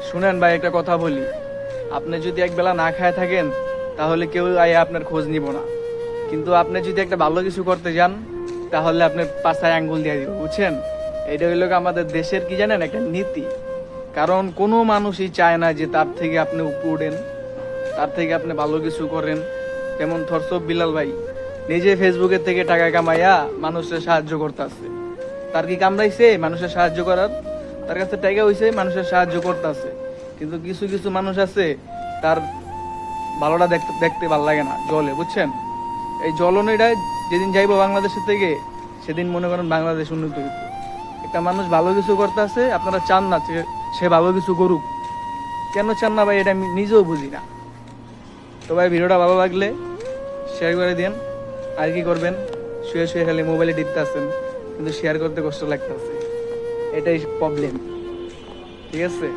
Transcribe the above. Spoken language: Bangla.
শুনেন ভাই, একটা কথা বলি, আপনি যদি একবেলা না খায় থাকেন তাহলে কেউ আইয়া আপনার খোঁজ নিব না, কিন্তু আপনি যদি একটা ভালো কিছু করতে যান তাহলে আপনার পাছায় আঙ্গুল দিয়ে দিব, বুঝছেন? এটা হইলো গিয়ে আমাদের দেশের কি জানেন একটা নীতি। কারণ কোনো মানুষই চায় না যে তার থেকে আপনি উপরে উঠেন, তার থেকে আপনি ভালো কিছু করেন। যেমন থরসব বিলাল ভাই নিজে ফেসবুকের থেকে টাকা কামাইয়া মানুষের সাহায্য করতেছে। তার কি কামড়াইছে মানুষের সাহায্য করার? তার কাছে টাকা হইছে, মানুষের সাহায্য করতেছে। কিন্তু কিছু কিছু মানুষ আছে, তার ভালোটা দেখতে দেখতে ভালো লাগে না, জলে, বুঝছেন? এই জ্বলনেটাই যেদিন যাইবো বাংলাদেশের থেকে, সেদিন মনে করেন বাংলাদেশ উন্নত হইব। একটা মানুষ ভালো কিছু করতেছে, আপনারা চান না সে ভালো কিছু করুক। কেন চান না ভাই, এটা আমি নিজেও বুঝি না। তো ভাই, ভিডিওটা ভালো লাগলে শেয়ার করে দিন। আর কি করবেন, শুয়ে শুয়ে খালি মোবাইলে টিপতে আছেন, কিন্তু শেয়ার করতে কষ্ট লাগতেছে, এটাই প্রবলেম। ঠিক আছে।